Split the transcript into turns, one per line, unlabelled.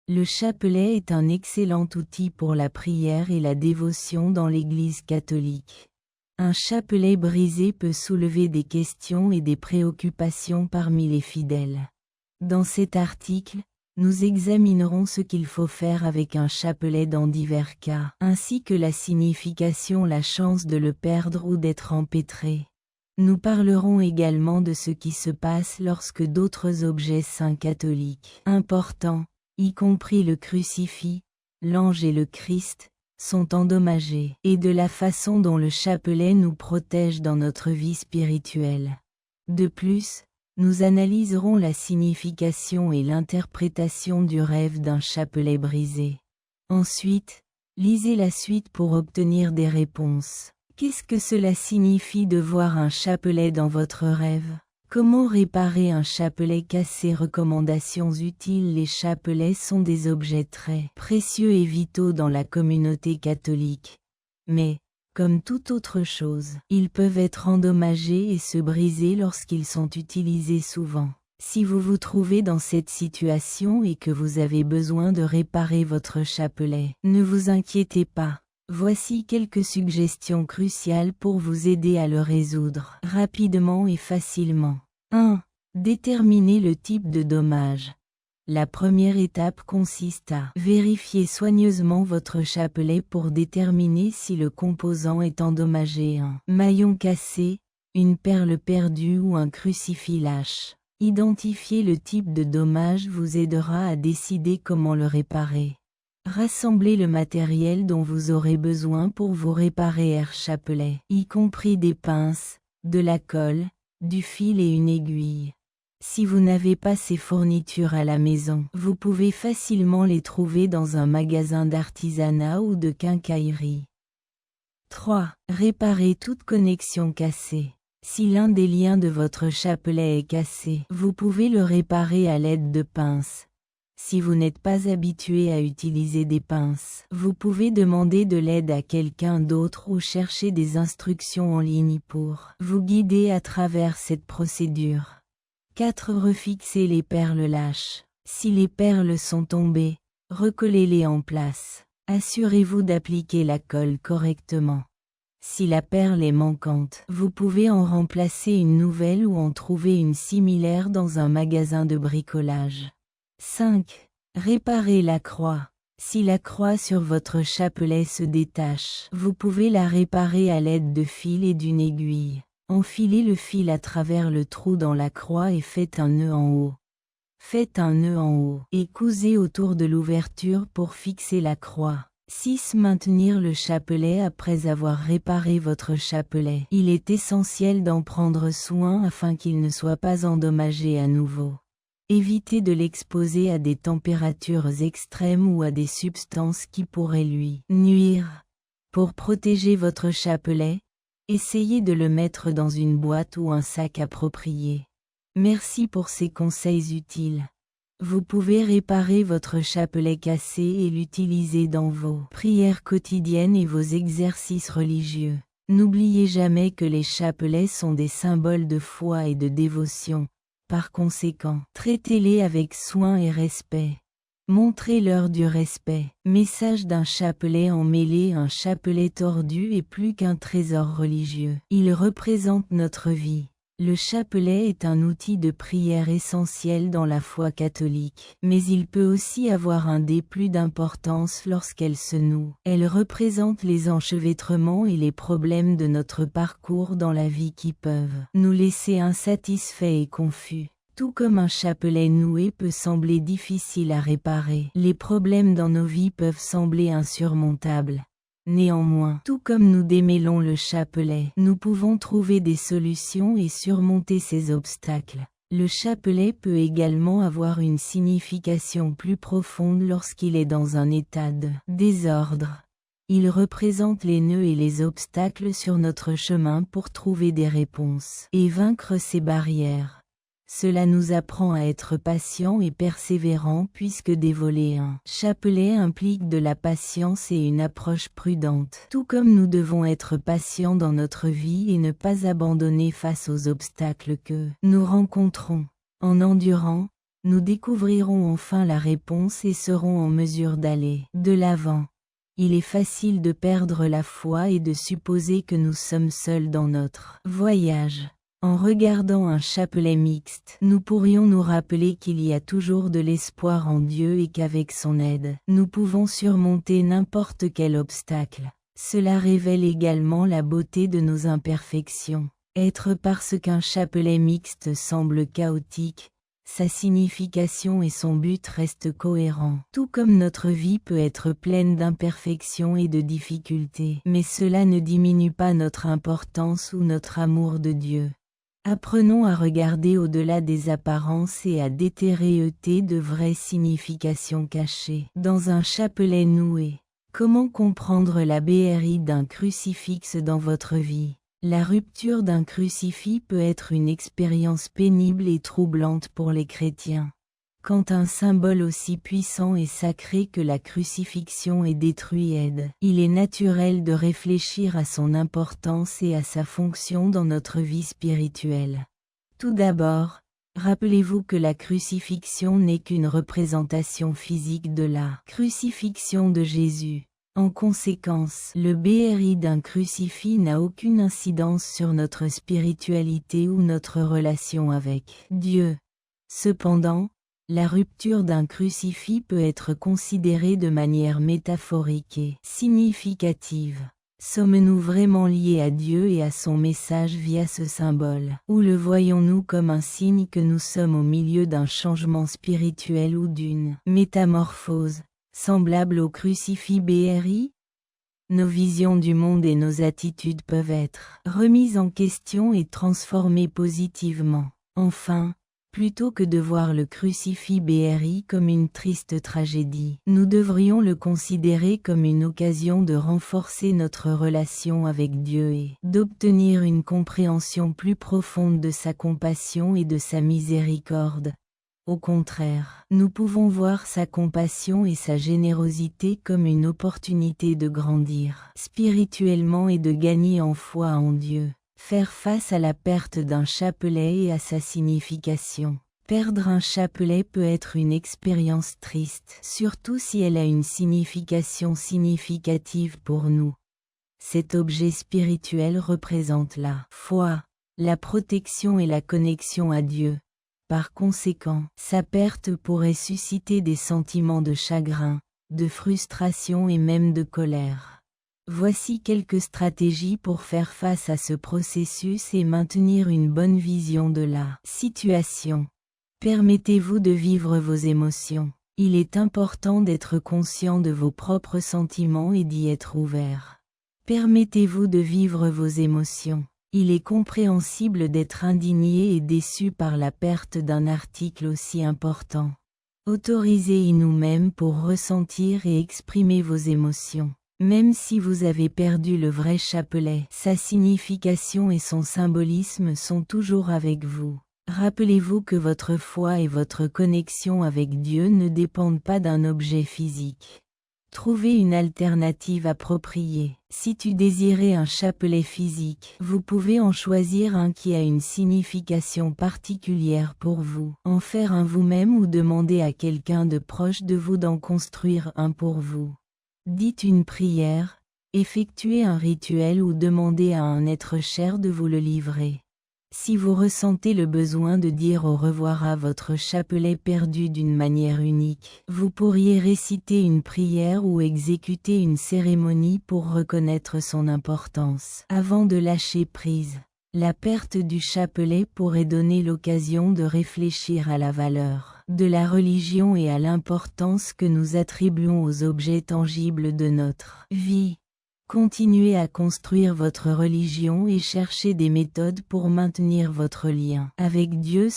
Le chapelet est un excellent outil pour la prière et la dévotion dans l'Église catholique. Un chapelet brisé peut soulever des questions et des préoccupations parmi les fidèles. Dans cet article, nous examinerons ce qu'il faut faire avec un chapelet dans divers cas, ainsi que la signification, la chance de le perdre ou d'être empêtré. Nous parlerons également de ce qui se passe lorsque d'autres objets saints catholiques importants, y compris le crucifix, l'ange et le Christ, sont endommagés, et de la façon dont le chapelet nous protège dans notre vie spirituelle. De plus, nous analyserons la signification et l'interprétation du rêve d'un chapelet brisé. Ensuite, lisez la suite pour obtenir des réponses. Qu'est-ce que cela signifie de voir un chapelet dans votre rêve? Comment réparer un chapelet cassé? Recommandations utiles. Les chapelets sont des objets très précieux et vitaux dans la communauté catholique. Mais, comme toute autre chose, ils peuvent être endommagés et se briser lorsqu'ils sont utilisés souvent. Si vous vous trouvez dans cette situation et que vous avez besoin de réparer votre chapelet, ne vous inquiétez pas. Voici quelques suggestions cruciales pour vous aider à le résoudre rapidement et facilement. 1. Déterminer le type de dommage. La première étape consiste à vérifier soigneusement votre chapelet pour déterminer si le composant est endommagé. Un maillon cassé, une perle perdue ou un crucifix lâche. Identifier le type de dommage vous aidera à décider comment le réparer. Rassemblez le matériel dont vous aurez besoin pour vous réparer un chapelet, y compris des pinces, de la colle, du fil et une aiguille. Si vous n'avez pas ces fournitures à la maison, vous pouvez facilement les trouver dans un magasin d'artisanat ou de quincaillerie. 3. Réparer toute connexion cassée. Si l'un des liens de votre chapelet est cassé, vous pouvez le réparer à l'aide de pinces. Si vous n'êtes pas habitué à utiliser des pinces, vous pouvez demander de l'aide à quelqu'un d'autre ou chercher des instructions en ligne pour vous guider à travers cette procédure. 4. Refixer les perles lâches. Si les perles sont tombées, recollez-les en place. Assurez-vous d'appliquer la colle correctement. Si la perle est manquante, vous pouvez en remplacer une nouvelle ou en trouver une similaire dans un magasin de bricolage. 5. Réparer la croix. Si la croix sur votre chapelet se détache, vous pouvez la réparer à l'aide de fil et d'une aiguille. Enfilez le fil à travers le trou dans la croix et faites un nœud en haut. Faites un nœud en haut et cousez autour de l'ouverture pour fixer la croix. 6. Maintenir le chapelet après avoir réparé votre chapelet. Il est essentiel d'en prendre soin afin qu'il ne soit pas endommagé à nouveau. Évitez de l'exposer à des températures extrêmes ou à des substances qui pourraient lui nuire. Pour protéger votre chapelet, essayez de le mettre dans une boîte ou un sac approprié. Merci pour ces conseils utiles. Vous pouvez réparer votre chapelet cassé et l'utiliser dans vos prières quotidiennes et vos exercices religieux. N'oubliez jamais que les chapelets sont des symboles de foi et de dévotion. Par conséquent, traitez-les avec soin et respect. Montrez-leur du respect. Message d'un chapelet emmêlé. Un chapelet tordu est plus qu'un trésor religieux. Il représente notre vie. Le chapelet est un outil de prière essentiel dans la foi catholique, mais il peut aussi avoir un plus d'importance lorsqu'elle se noue. Elle représente les enchevêtrements et les problèmes de notre parcours dans la vie qui peuvent nous laisser insatisfaits et confus. Tout comme un chapelet noué peut sembler difficile à réparer, les problèmes dans nos vies peuvent sembler insurmontables. Néanmoins, tout comme nous démêlons le chapelet, nous pouvons trouver des solutions et surmonter ces obstacles. Le chapelet peut également avoir une signification plus profonde lorsqu'il est dans un état de désordre. Il représente les nœuds et les obstacles sur notre chemin pour trouver des réponses et vaincre ces barrières. Cela nous apprend à être patients et persévérants puisque dévoiler un chapelet implique de la patience et une approche prudente. Tout comme nous devons être patients dans notre vie et ne pas abandonner face aux obstacles que nous rencontrons. En endurant, nous découvrirons enfin la réponse et serons en mesure d'aller de l'avant. Il est facile de perdre la foi et de supposer que nous sommes seuls dans notre voyage. En regardant un chapelet mixte, nous pourrions nous rappeler qu'il y a toujours de l'espoir en Dieu et qu'avec son aide, nous pouvons surmonter n'importe quel obstacle. Cela révèle également la beauté de nos imperfections. Être parce qu'un chapelet mixte semble chaotique, sa signification et son but restent cohérents. Tout comme notre vie peut être pleine d'imperfections et de difficultés, mais cela ne diminue pas notre importance ou notre amour de Dieu. Apprenons à regarder au-delà des apparences et à déterrer de vraies significations cachées dans un chapelet noué. Comment comprendre la BRI d'un crucifix dans votre vie? La rupture d'un crucifix peut être une expérience pénible et troublante pour les chrétiens. Quand un symbole aussi puissant et sacré que la crucifixion est détruit, il est naturel de réfléchir à son importance et à sa fonction dans notre vie spirituelle. Tout d'abord, rappelez-vous que la crucifixion n'est qu'une représentation physique de la crucifixion de Jésus. En conséquence, le BRI d'un crucifix n'a aucune incidence sur notre spiritualité ou notre relation avec Dieu. Cependant, la rupture d'un crucifix peut être considérée de manière métaphorique et significative. Sommes-nous vraiment liés à Dieu et à son message via ce symbole, ou le voyons-nous comme un signe que nous sommes au milieu d'un changement spirituel ou d'une métamorphose, semblable au crucifix BRI? Nos visions du monde et nos attitudes peuvent être remises en question et transformées positivement. Enfin, plutôt que de voir le crucifix BRI comme une triste tragédie, nous devrions le considérer comme une occasion de renforcer notre relation avec Dieu et d'obtenir une compréhension plus profonde de sa compassion et de sa miséricorde. Au contraire, nous pouvons voir sa compassion et sa générosité comme une opportunité de grandir spirituellement et de gagner en foi en Dieu. Faire face à la perte d'un chapelet et à sa signification. Perdre un chapelet peut être une expérience triste, surtout si elle a une signification significative pour nous. Cet objet spirituel représente la foi, la protection et la connexion à Dieu. Par conséquent, sa perte pourrait susciter des sentiments de chagrin, de frustration et même de colère. Voici quelques stratégies pour faire face à ce processus et maintenir une bonne vision de la situation. Permettez-vous de vivre vos émotions. Il est important d'être conscient de vos propres sentiments et d'y être ouvert. Permettez-vous de vivre vos émotions. Il est compréhensible d'être indigné et déçu par la perte d'un article aussi important. Autorisez-y nous-mêmes pour ressentir et exprimer vos émotions. Même si vous avez perdu le vrai chapelet, sa signification et son symbolisme sont toujours avec vous. Rappelez-vous que votre foi et votre connexion avec Dieu ne dépendent pas d'un objet physique. Trouvez une alternative appropriée. Si tu désirais un chapelet physique, vous pouvez en choisir un qui a une signification particulière pour vous. En faire un vous-même ou demander à quelqu'un de proche de vous d'en construire un pour vous. Dites une prière, effectuez un rituel ou demandez à un être cher de vous le livrer. Si vous ressentez le besoin de dire au revoir à votre chapelet perdu d'une manière unique, vous pourriez réciter une prière ou exécuter une cérémonie pour reconnaître son importance. Avant de lâcher prise, la perte du chapelet pourrait donner l'occasion de réfléchir à la valeur de la religion et à l'importance que nous attribuons aux objets tangibles de notre vie. Continuez à construire votre religion et cherchez des méthodes pour maintenir votre lien avec Dieu